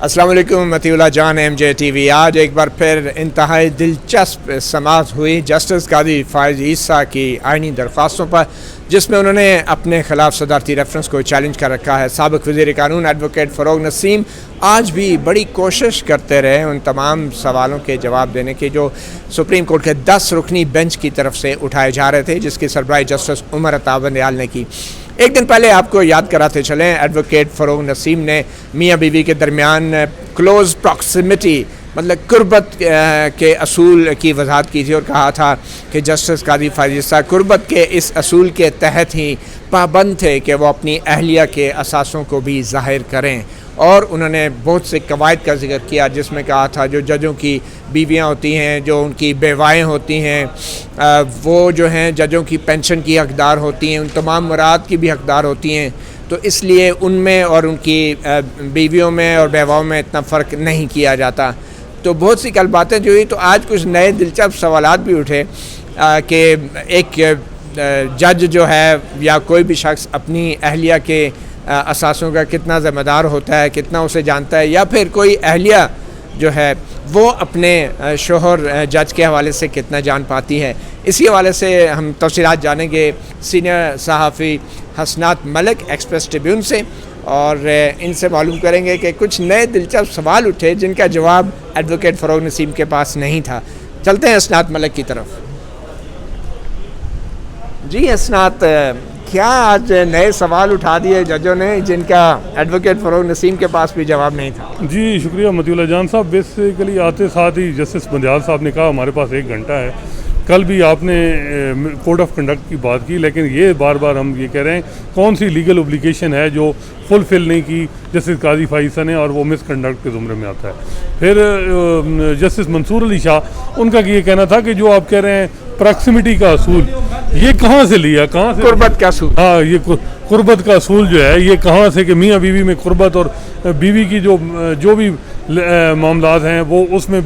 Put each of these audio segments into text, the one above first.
السلام علیکم مطیع اللہ جان M J T V. آج ایک بار پھر انتہائی دلچسپ سماعت ہوئی جسٹس قاضی فائز عیسیٰ کی آئینی درخواستوں پر، جس میں انہوں نے اپنے خلاف صدارتی ریفرنس کو چیلنج کر رکھا ہے. سابق وزیر قانون ایڈوکیٹ فروغ نسیم آج بھی بڑی کوشش کرتے رہے ان تمام سوالوں کے جواب دینے کے جو سپریم کورٹ کے 10 رکنی بینچ کی طرف سے اٹھائے جا رہے تھے، جس کی سربراہی جسٹس عمر عطا بندیال نے کی. ایک دن پہلے آپ کو یاد کراتے چلیں، ایڈوکیٹ فروغ نسیم نے میاں بیوی کے درمیان کلوز پراکسیمیٹی مطلب قربت کے اصول کی وضاحت کی تھی اور کہا تھا کہ جسٹس قاضی فائز عیسیٰ قربت کے اس اصول کے تحت ہی پابند تھے کہ وہ اپنی اہلیہ کے اثاثوں کو بھی ظاہر کریں. اور انہوں نے بہت سے قواعد کا ذکر کیا، جس میں کہا تھا جو ججوں کی بیویاں ہوتی ہیں، جو ان کی بیوائیں ہوتی ہیں، وہ جو ہیں ججوں کی پینشن کی حقدار ہوتی ہیں، ان تمام مراد کی بھی حقدار ہوتی ہیں. تو اس لیے ان میں اور ان کی بیویوں میں اور بیواؤں میں اتنا فرق نہیں کیا جاتا. تو بہت سی کل باتیں جو ہوئی، تو آج کچھ نئے دلچسپ سوالات بھی اٹھے کہ ایک جج جو ہے یا کوئی بھی شخص اپنی اہلیہ کے اثاثوں کا کتنا ذمہ دار ہوتا ہے، کتنا اسے جانتا ہے، یا پھر کوئی اہلیہ جو ہے وہ اپنے شوہر جج کے حوالے سے کتنا جان پاتی ہے. اسی حوالے سے ہم تفصیلات جانیں گے سینئر صحافی حسنات ملک ایکسپریس ٹریبیون سے، اور ان سے معلوم کریں گے کہ کچھ نئے دلچسپ سوال اٹھے جن کا جواب ایڈوکیٹ فروغ نسیم کے پاس نہیں تھا. چلتے ہیں حسنات ملک کی طرف. جی حسنات، کیا آج نئے سوال اٹھا دیے ججوں نے جن کا ایڈوکیٹ فروغ نسیم کے پاس بھی جواب نہیں تھا؟ جی شکریہ مطیع اللہ جان صاحب. بیسیکلی آتے ساتھ ہی جسٹس بندیال صاحب نے کہا ہمارے پاس 1 گھنٹہ ہے. کل بھی آپ نے کوڈ آف کنڈکٹ کی بات کی، لیکن یہ بار بار ہم یہ کہہ رہے ہیں کون سی لیگل اوبلیگیشن ہے جو فلفل نہیں کی جسٹس قاضی فائز عیسیٰ نے، اور وہ مس کنڈکٹ کے زمرے میں آتا ہے. پھر جسٹس منصور علی شاہ، ان کا یہ کہنا تھا کہ جو آپ کہہ رہے ہیں پراکسیمیٹی کا اصول، یہ کہاں سے لیا، کہاں سے قربت کا اصول؟ ہاں، یہ قربت کا اصول جو ہے یہ کہاں سے کہ میاں بیوی میں قربت اور بیوی کی جو بھی معاملات ہیں وہ اس میں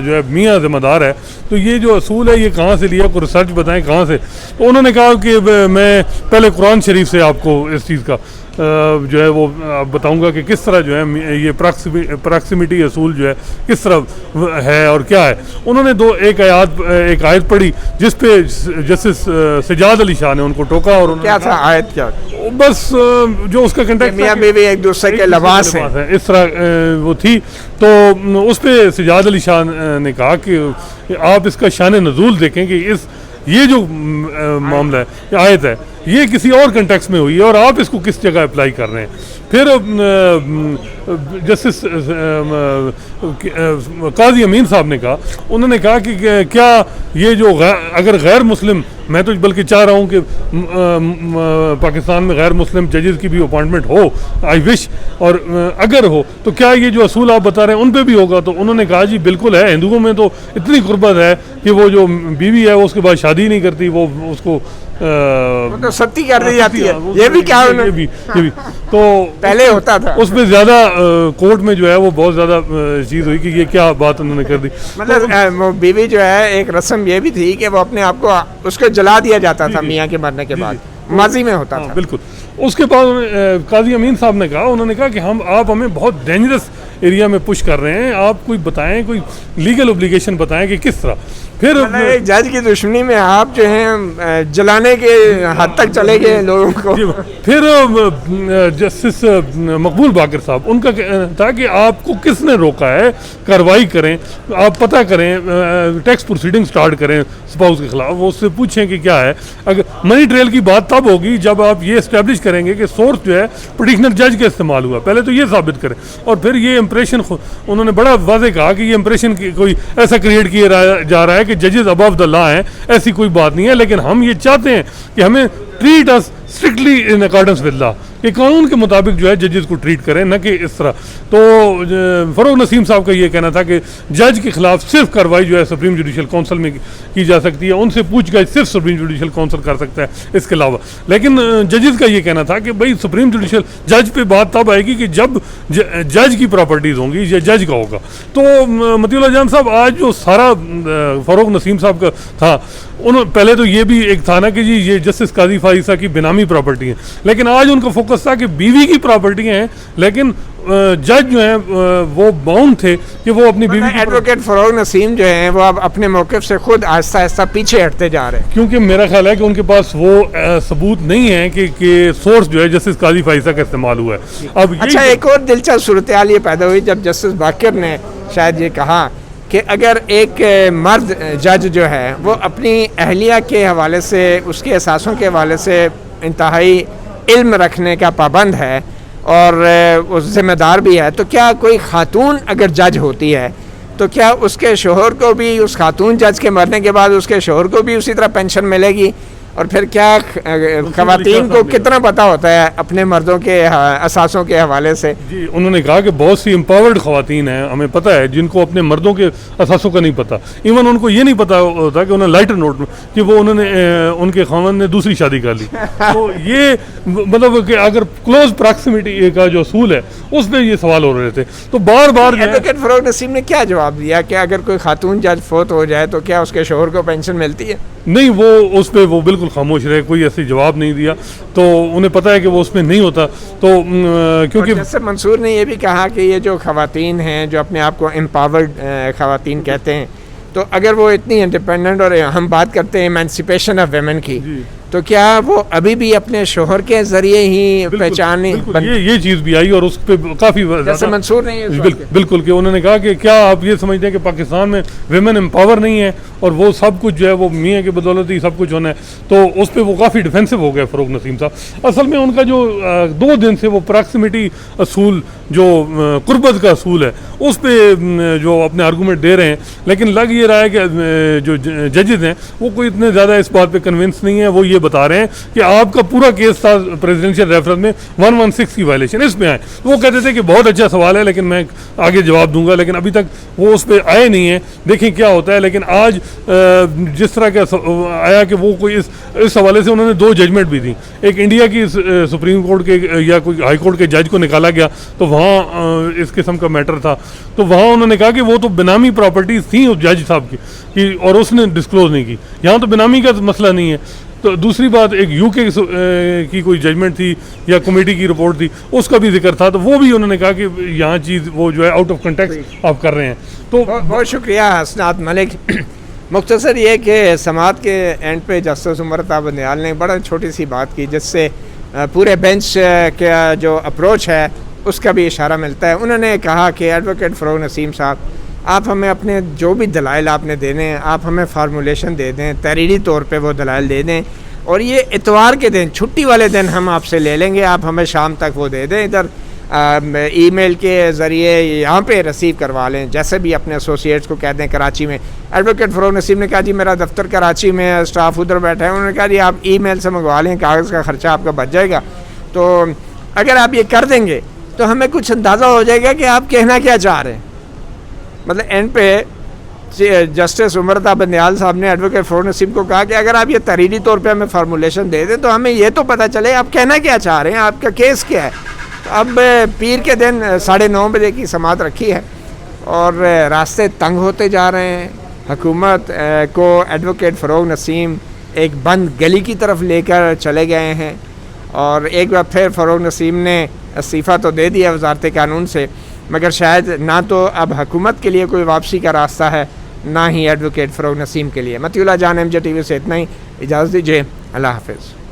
جو ہے میاں ذمہ دار ہے. تو یہ جو اصول ہے یہ کہاں سے لیا، کوئی ریسرچ بتائیں کہاں سے. تو انہوں نے کہا کہ میں پہلے قرآن شریف سے آپ کو اس چیز کا جو ہے وہ بتاؤں گا کہ کس طرح جو ہے یہ پراکسیمیٹی اصول جو ہے کس طرح ہے اور کیا ہے. انہوں نے ایک آیت پڑھی جس پہ جسٹس سجاد علی شاہ نے ان کو ٹوکا. اور کیا تھا آیت؟ کیا بس جو اس کا کنٹیکٹ میاں بیوی ایک دوسرے کے لباس ہیں، اس طرح وہ تھی. تو اس پہ سجاد علی شاہ نے کہا کہ آپ اس کا شان نزول دیکھیں کہ یہ جو معاملہ ہے، یہ آیت ہے، یہ کسی اور کنٹیکس میں ہوئی ہے اور آپ اس کو کس جگہ اپلائی کر رہے ہیں. پھر جسٹس قاضی امین صاحب نے کہا، انہوں نے کہا کہ کیا یہ جو اگر غیر مسلم، میں تو بلکہ چاہ رہا ہوں کہ پاکستان میں غیر مسلم ججز کی بھی اپوائنٹمنٹ ہو، آئی وش، اور اگر ہو تو کیا یہ جو اصول آپ بتا رہے ہیں ان پہ بھی ہوگا؟ تو انہوں نے کہا جی بالکل ہے. ہندوؤں میں تو اتنی قربت ہے کہ وہ جو بیوی ہے اس کے بعد شادی نہیں کرتی، وہ اس کو ستی کر دی جاتی ہے. یہ بھی کیا تو پہلے ہوتا تھا. اس میں زیادہ کورٹ میں جو ہے وہ بہت زیادہ چیز ہوئی کہ یہ کیا بات انہوں نے کر دی. مطلب بیوی جو ہے ایک رسم یہ بھی تھی کہ وہ اپنے آپ کو اس کو جلا دیا جاتا تھا میاں کے مرنے کے بعد، ماضی میں ہوتا تھا. بالکل. اس کے بعد قاضی امین صاحب نے کہا، انہوں نے کہا کہ آپ ہمیں بہت ڈینجرس ایریا میں پش کر رہے ہیں، آپ کوئی بتائیں، کوئی لیگل اوبلیگیشن بتائیں کہ کس طرح. پھر جج کی دشمنی میں آپ جو ہیں جلانے کے حد تک چلے گئے لوگوں کو. پھر جسٹس مقبول باقر صاحب، ان کا تھا کہ آپ کو کس نے روکا ہے، کارروائی کریں، آپ پتہ کریں، ٹیکس پروسیڈنگ سٹارٹ کریں اسپاؤس کے خلاف، وہ اس سے پوچھیں کہ کیا ہے. اگر منی ٹریل کی بات تب ہوگی جب آپ یہ اسٹیبلش کریں گے کہ سورس جو ہے پٹیشنر جج کا استعمال ہوا، پہلے تو یہ ثابت کریں. اور پھر یہ امپریشن انہوں نے بڑا واضح کہا کہ یہ امپریشن کوئی ایسا کریٹ کیا جا رہا ہے کہ ججز ابو دا لا ہیں، ایسی کوئی بات نہیں ہے. لیکن ہم یہ چاہتے ہیں کہ ہمیں treat us strictly in accordance with law, کہ قانون کے مطابق جو ہے ججز کو ٹریٹ کریں، نہ کہ اس طرح. تو فروغ نسیم صاحب کا یہ کہنا تھا کہ جج کے خلاف صرف کارروائی جو ہے سپریم جوڈیشل کونسل میں کی جا سکتی ہے، ان سے پوچھ گچھ صرف سپریم جوڈیشل کونسل کر سکتا ہے اس کے علاوہ. لیکن ججز کا یہ کہنا تھا کہ بھائی سپریم جوڈیشل جج پہ بات تب آئے گی کہ جب جج کی پراپرٹیز ہوں گی یا جج کا ہوگا. تو مطیع اللہ جان صاحب، آج جو سارا فروغ نسیم صاحب کا تھا پہلے تو یہ بھی ایک تھا نا کہ جی یہ جسٹس قاضی فائز عیسیٰ کی بینامی پراپرٹی ہیں، لیکن آج ان کا فوکس تھا کہ بیوی کی پراپرٹیاں ہیں، لیکن جج جو ہیں وہ باؤنڈ تھے کہ وہ اپنی بیوی کی ایڈوکیٹ فروغ نسیم جو ہیں وہ اب اپنے موقف سے خود آہستہ آہستہ پیچھے ہٹتے جا رہے ہیں، کیونکہ میرا خیال ہے کہ ان کے پاس وہ ثبوت نہیں ہے کہ سورس جو ہے جسٹس قاضی فائز عیسیٰ کا استعمال ہوا ہے. اب اچھا ایک اور دلچسپ صورتحال یہ پیدا ہوئی جب جسٹس باقر نے شاید یہ کہا کہ اگر ایک مرد جج جو ہے وہ اپنی اہلیہ کے حوالے سے اس کے احساسوں کے حوالے سے انتہائی علم رکھنے کا پابند ہے اور وہ ذمہ دار بھی ہے، تو کیا کوئی خاتون اگر جج ہوتی ہے تو کیا اس کے شوہر کو بھی، اس خاتون جج کے مرنے کے بعد اس کے شوہر کو بھی اسی طرح پینشن ملے گی؟ اور پھر کیا خواتین کو کتنا پتہ ہوتا ہے اپنے مردوں کے اثاثوں کے حوالے سے؟ جی انہوں نے کہا کہ بہت سی امپاورڈ خواتین ہیں ہمیں پتہ ہے جن کو اپنے مردوں کے اثاثوں کا نہیں پتہ، ایون ان کو یہ نہیں پتہ ہوتا کہ انہیں لائٹر نوٹ میں کہ وہ انہوں نے ان کے خاوند نے دوسری شادی کر لی. تو یہ مطلب کہ اگر کلوز پراکسیمیٹی کا جو اصول ہے اس پہ یہ سوال ہو رہے تھے. تو بار بار ایڈوکیٹ فروغ نسیم نے کیا جواب دیا کہ اگر کوئی خاتون جج فوت ہو جائے تو کیا اس کے شوہر کو پینشن ملتی ہے؟ نہیں، وہ اس پہ وہ بالکل خاموش رہے، کوئی ایسے جواب نہیں دیا. تو انہیں پتہ ہے کہ وہ اس میں نہیں ہوتا. تو کیونکہ جسٹس منصور نے یہ بھی کہا کہ یہ جو خواتین ہیں جو اپنے آپ کو امپاورڈ خواتین کہتے ہیں، تو اگر وہ اتنی انڈیپینڈنٹ، اور ہم بات کرتے ہیں ایمانسپیشن آف ویمن کی، تو کیا وہ ابھی بھی اپنے شوہر کے ذریعے ہی پہچان یہ چیز بھی آئی اور اس پہ کافی جیسے منصور نے بالکل کہ انہوں نے کہا کہ کیا آپ یہ سمجھتے ہیں کہ پاکستان میں ویمن امپاور نہیں ہے اور وہ سب کچھ جو ہے وہ میاں کی بدولت ہی سب کچھ ہونا ہے. تو اس پہ وہ کافی ڈیفینسو ہو گئے فروغ نسیم صاحب. اصل میں ان کا جو 2 دن سے وہ پراکسیمیٹی اصول جو قربت کا اصول ہے اس پہ جو اپنے آرگومنٹ دے رہے ہیں، لیکن لگ یہ رہا ہے کہ جو ججز ہیں وہ کوئی اتنے زیادہ اس بات پہ کنونس نہیں ہے. وہ یہ بتا رہے ہیں کہ آپ کا پورا کیس تھا پریزیڈنشیل ریفرنس میں 116 کی وائلیشن، اس میں آئے. وہ کہتے تھے کہ بہت اچھا سوال ہے لیکن میں آگے جواب دوں گا، لیکن ابھی تک وہ اس پہ آئے نہیں ہیں. دیکھیں کیا ہوتا ہے. لیکن آج جس طرح کا آیا کہ وہ کوئی اس حوالے سے انہوں نے 2 ججمنٹ بھی دی. ایک انڈیا کی سپریم کورٹ کے یا کوئی ہائی کورٹ کے جج کو نکالا گیا تو وہاں اس قسم کا میٹر تھا. تو وہاں انہوں نے کہا کہ وہ تو بینامی پراپرٹیز تھیں اس جج صاحب کی اور اس نے ڈسکلوز نہیں کی. یہاں تو بینامی کا مسئلہ نہیں ہے. تو دوسری بات ایک یو کے کی کوئی ججمنٹ تھی یا کمیٹی کی رپورٹ تھی، اس کا بھی ذکر تھا. تو وہ بھی انہوں نے کہا کہ یہاں چیز وہ جو ہے آؤٹ آف کنٹیکسٹ آپ کر رہے ہیں. تو بہت شکریہ حسنات ملک. مختصر یہ کہ سماعت کے اینڈ پہ جسٹس عمر عطا بندیال نے بڑا چھوٹی سی بات کی جس سے پورے بینچ کا جو اپروچ ہے اس کا بھی اشارہ ملتا ہے. انہوں نے کہا کہ ایڈوکیٹ فروغ نسیم صاحب، آپ ہمیں اپنے جو بھی دلائل آپ نے دینے ہیں آپ ہمیں فارمولیشن دے دیں، تحریری طور پہ وہ دلائل دے دیں، اور یہ اتوار کے دن چھٹی والے دن ہم آپ سے لے لیں گے. آپ ہمیں شام تک وہ دے دیں، ادھر ای میل کے ذریعے یہاں پہ ریسیو کروا لیں، جیسے بھی اپنے ایسوسیٹس کو کہہ دیں کراچی میں. ایڈوکیٹ فروغ نسیم نے کہا جی میرا دفتر کراچی میں ہے، اسٹاف ادھر بیٹھا ہے. انہوں نے کہا جی آپ ای میل سے منگوا لیں، کاغذ کا خرچہ آپ کا بچ جائے گا. تو اگر آپ یہ کر دیں گے تو ہمیں کچھ اندازہ ہو جائے گا کہ آپ کہنا کیا چاہ رہے ہیں. مطلب اینڈ پہ جسٹس عمر عطا بندیال صاحب نے ایڈوکیٹ فروغ نسیم کو کہا کہ اگر آپ یہ تحریری طور پہ ہمیں فارمولیشن دے دیں تو ہمیں یہ تو پتہ چلے آپ کہنا کیا چاہ رہے ہیں، آپ کا کیس کیا ہے. اب پیر کے دن 9:30 بجے کی سماعت رکھی ہے اور راستے تنگ ہوتے جا رہے ہیں. حکومت کو ایڈوکیٹ فروغ نسیم ایک بند گلی کی طرف لے کر چلے گئے ہیں، اور ایک بار پھر فروغ نسیم نے استعفیٰ تو دے دیا وزارت قانون سے، مگر شاید نہ تو اب حکومت کے لیے کوئی واپسی کا راستہ ہے نہ ہی ایڈوکیٹ فروغ نسیم کے لیے. مطیع اللہ جان MJ TV سے اتنا ہی. اجازت دیجیے. اللہ حافظ.